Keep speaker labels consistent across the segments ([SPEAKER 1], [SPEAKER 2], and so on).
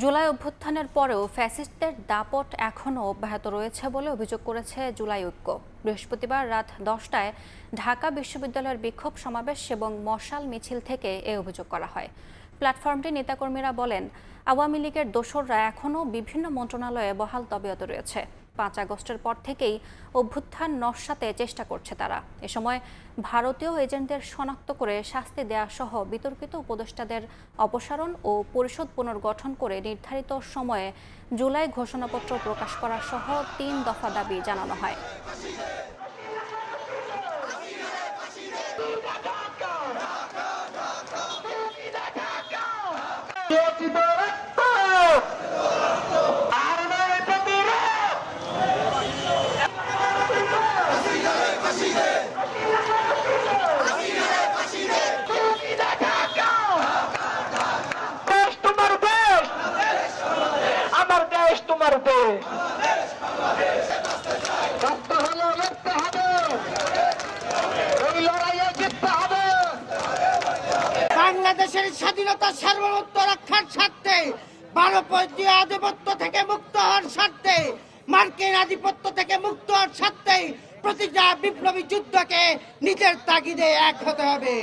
[SPEAKER 1] জুলাই অভ্যুত্থানের পরেও ফ্যাসিস্টদের দাপট এখনও অব্যাহত রয়েছে বলে অভিযোগ করেছে জুলাই ঐক্য। বৃহস্পতিবার রাত 10টায় ঢাকা বিশ্ববিদ্যালয়ের বিক্ষোভ সমাবেশ এবং মশাল মিছিল থেকে এ অভিযোগ করা হয়। প্ল্যাটফর্মটির নেতাকর্মীরা বলেন, আওয়ামী লীগের দোসররা এখনও বিভিন্ন মন্ত্রণালয়ে বহাল তবিয়ত রয়েছে। 5 আগস্টের পর থেকেই অভ্যুত্থান নস্যাতে চেষ্টা করছে তারা। এ সময় ভারতীয় এজেন্টদের শনাক্ত করে শাস্তি দেয়া সহ বিতর্কিত উপদেষ্টাদের অপসারণ ও পরিষদ পুনর্গঠন করে নির্ধারিত সময়ে জুলাই ঘোষণাপত্র প্রকাশ করা সহ 3 দফা দাবি জানানো হয়।
[SPEAKER 2] বাংলাদেশের স্বাধীনতা সার্বভৌমত্ব রক্ষার স্বার্থে, ভারতীয় আধিপত্য থেকে মুক্ত হওয়ার স্বার্থে, মার্কিন আধিপত্য থেকে মুক্ত হওয়ার স্বার্থে প্রতিটা বিপ্লবী যুদ্ধকে নিজের তাগিদে এক হতে হবে।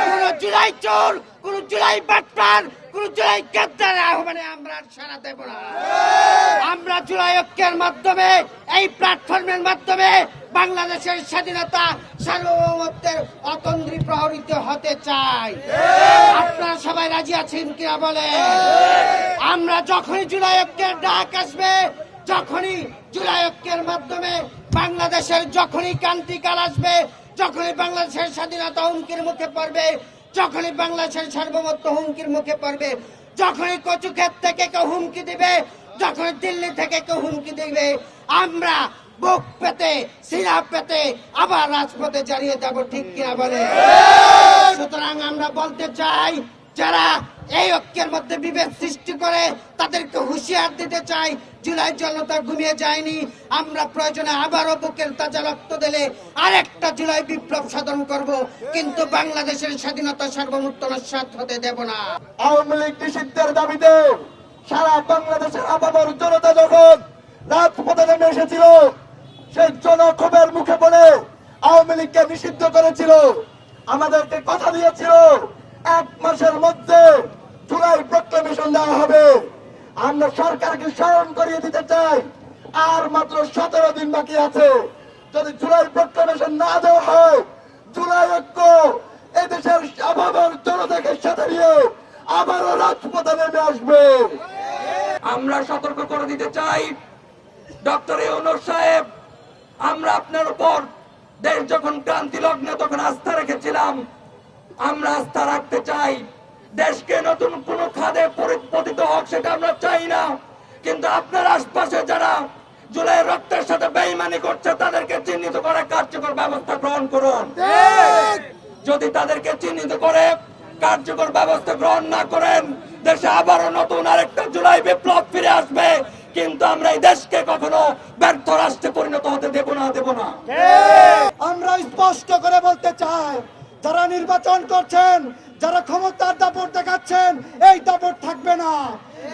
[SPEAKER 2] কোন জুলাই চোর, কোন জুলাই বাটপার, কোন জুলাই গাদ্দারের আহ্বানে আমরা সাড়া দেব না। আমরা জুলাই ঐক্যের মাধ্যমে, এই প্ল্যাটফর্মের মাধ্যমে বাংলাদেশের স্বাধীনতা সার্বভৌমত্বের অতন্দ্রী প্রহরিত হতে চাই। আপনারা সবাই রাজি আছেন কিনা বলেন? আমরা যখনই জুলাই ঐক্যের ডাক আসবে, যখনই জুলাই ঐক্যের মাধ্যমে বাংলাদেশের যখনই ক্রান্তিকাল আসবে, যখনই বাংলাদেশের স্বাধীনতা হুমকির মুখে পড়বে, যখনই বাংলাদেশের সার্বভৌমত্ব হুমকির মুখে পড়বে, যখনই কচুক্ষেত থেকে কেউ হুমকি দিবে, যখনই দিল্লি থেকে কেউ হুমকি দিবে, আমরা বুক পেতে, সিনা পেতে আবার রাজপথে জারিয়ে দেব, ঠিক কিনা বলে? সুতরাং আমরা বলতে চাই, যারা এই ঐক্যের মধ্যে বিভেদ সৃষ্টি করে তাদেরকে হুঁশিয়ার দিতে চাই, জুলাই জনতা ঘুমিয়ে যায়নি। আমরা প্রয়োজনে আবারও বুকের তাজা রক্ত দিলে আরেকটা জুলাই বিপ্লব সাধন করব, কিন্তু বাংলাদেশের স্বাধীনতা সার্বভৌমত্ব নস্যাৎ হতে দেব না।
[SPEAKER 3] আওয়ামী লীগ নিষিদ্ধের দাবিতে সারা বাংলাদেশের আপামর জনতা যখন রাজপথে নেমে এসেছিল, সেই জনক্ষোভের মুখে পড়ে আওয়ামী লীগকে নিষিদ্ধ করেছিল। আমাদেরকে কথা দিয়েছিল 1 মাসের মধ্যে জুলাই প্রক্লেমেশন দেওয়া হবে। আমরা সরকারকে স্মরণ করিয়ে দিতে চাই, আর মাত্র 17 দিন বাকি আছে। যদি জুলাই প্রক্লেমেশন না দেওয়া হয়, জুলাই ঐক্য এদেশের আপামর জনতাকে সাথে নিয়ে আবারও রাজপথে নেমে আসবে।
[SPEAKER 4] আমরা সতর্ক করে দিতে চাই, ডক্টর ইউনূস সাহেব, আমরা আপনার উপর দেশ যখন ক্রান্তি লগ্নে তখন আস্থা রেখেছিলাম। আমরা আস্থা রাখতে চাই, দেশকে নতুন কোন খাদে পতিত হোক সেটা আমরা চাই না, কিন্তু আপনার আশপাশে যারা জুলাই রক্তের সাথে বেইমানি করছে তাদেরকে চিহ্নিত করে কার্যকর ব্যবস্থা গ্রহণ করুন। যদি তাদেরকে চিহ্নিত করে কার্যকর ব্যবস্থা গ্রহণ না করেন, দেশে আবারও নতুন আরেকটা জুলাই বিপ্লব ফিরে আসবে, কিন্তু আমরা এই দেশকে কখনো ব্যর্থ রাষ্ট্রে পরিণত হতে দেব না।
[SPEAKER 3] আমরা স্পষ্ট করে বলতে চাই, যারা নির্বাচন করছেন, যারা ক্ষমতার দাপট দেখাচ্ছেন, এই দাপট থাকবে না।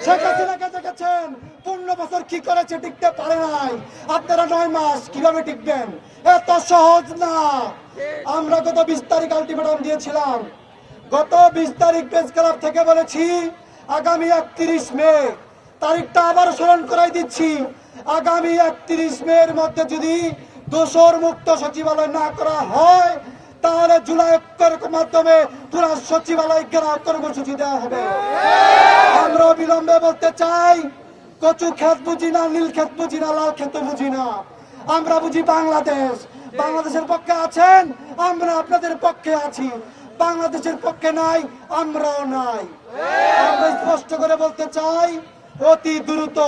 [SPEAKER 3] শেখ হাসিনাকে দেখেছেন 15 বছর কি করেছে, টিকতে পারে নাই। আপনারা 9 মাস কিভাবে টিকবেন? এত সহজ না। আমরা গত 20 তারিখ আলটিমেটাম দিয়েছিলাম। গত 20 তারিখ প্রেস ক্লাব থেকে বলেছি, আগামী 31 মে, তারিখটা আবার স্মরণ করাই দিচ্ছি, আগামী 31 মের মধ্যে যদি দোসর মুক্ত সচিবালয় না করা হয়, তাহলে জুলাই ঐক্যের মাধ্যমে পুরো সচিবালয় ঘেরাও কর্মসূচি দেওয়া হবে। আমরা বিলম্বে বলতে চাই, কচু ক্ষেত বুঝি না, নীল ক্ষেত বুঝি না, লাল ক্ষেত বুঝি না। আমরা বুঝি বাংলাদেশ। বাংলাদেশের পক্ষে আছেন, আমরা আপনাদের পক্ষে আছি। বাংলাদেশের পক্ষে নাই, আমরাও নাই। আমরা স্পষ্ট করে বলতে চাই, অতি দ্রুত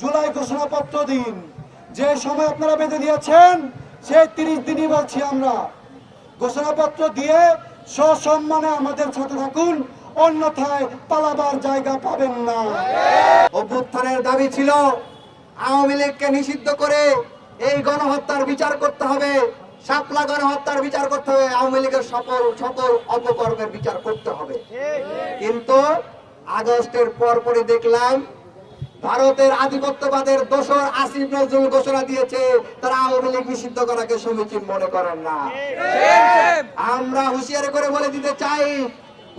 [SPEAKER 3] জুলাই ঘোষণাপত্র দিন। যে সময় আপনারা বেঁধে দিয়েছেন, সেই 30 দিনই বলছি আমরা। ঘোষণাপত্র দিয়ে সসম্মানে আমাদের সাথে থাকুন, অন্যথায় পালাবার জায়গা পাবেন না।
[SPEAKER 5] অভ্যুত্থানের দাবি ছিল আওয়ামী লীগকে নিষিদ্ধ করে এই গণহত্যার বিচার করতে হবে, শাপলা গণহত্যার বিচার করতে হবে, আওয়ামী লীগের সকল অপকর্মের বিচার করতে হবে। কিন্তু আগস্টের পরপরই দেখলাম ভারতের আধিপত্যবাদের দোসর আসিফ নজরুল ঘোষণা দিয়েছে তারা আওয়ামী লীগ নিষিদ্ধ করাকে সমীচীন মনে করেন না। আমরা হুঁশিয়ারি করে বলে দিতে চাই,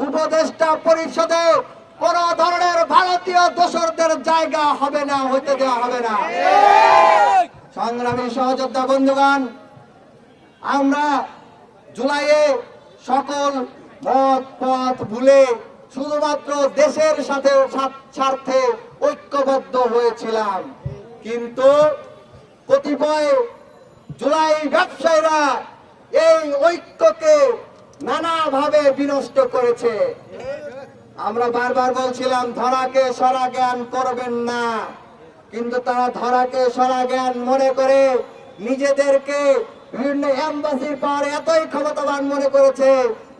[SPEAKER 5] উপদেষ্টা পরিষদে কোন ধরনের ভারতীয় দোসরদের জায়গা হবে না, হতে দেওয়া হবে না। সংগ্রামী সহযোদ্ধা বন্ধুগণ, আমরা জুলাইয়ে সকল মত পথ ভুলে শুধুমাত্র দেশের সাথে স্বার্থে ঐক্যবদ্ধ হয়েছিলাম, কিন্তু কতিপয় জুলাই ব্যবসায়ীরা এই ঐক্যকে নানাভাবে বিনষ্ট করেছে। আমরা বারবার বলছিলাম ধরাকে সরা জ্ঞান করবেন না, কিন্তু তারা ধরাকে সরা জ্ঞান মনে করে নিজেদেরকে বিভিন্ন এম্বাসির পর এতই ক্ষমতাবান মনে করেছে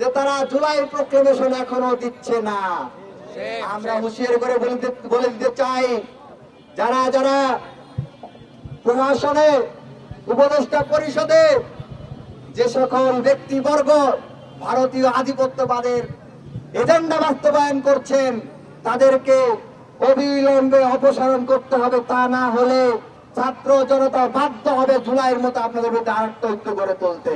[SPEAKER 5] যে তারা জুলাই প্রক্লেমেশন এখনো দিচ্ছে না। আমরা হুঁশিয়ারি করে বলে দিতে চাই, যারা যারা প্রশাসনে উপদেষ্টা পরিষদে যে সকল ব্যক্তিবর্গ ভারতীয় আধিপত্যবাদের এজেন্ডা বাস্তবায়ন করছেন তাদেরকে অবিলম্বে অপসারণ করতে হবে, তা না হলে ছাত্র জনতা বাধ্য হবে জুলাইয়ের মতো আপনাদের বিরুদ্ধে আরেকটা ঐক্য গড়ে তুলতে।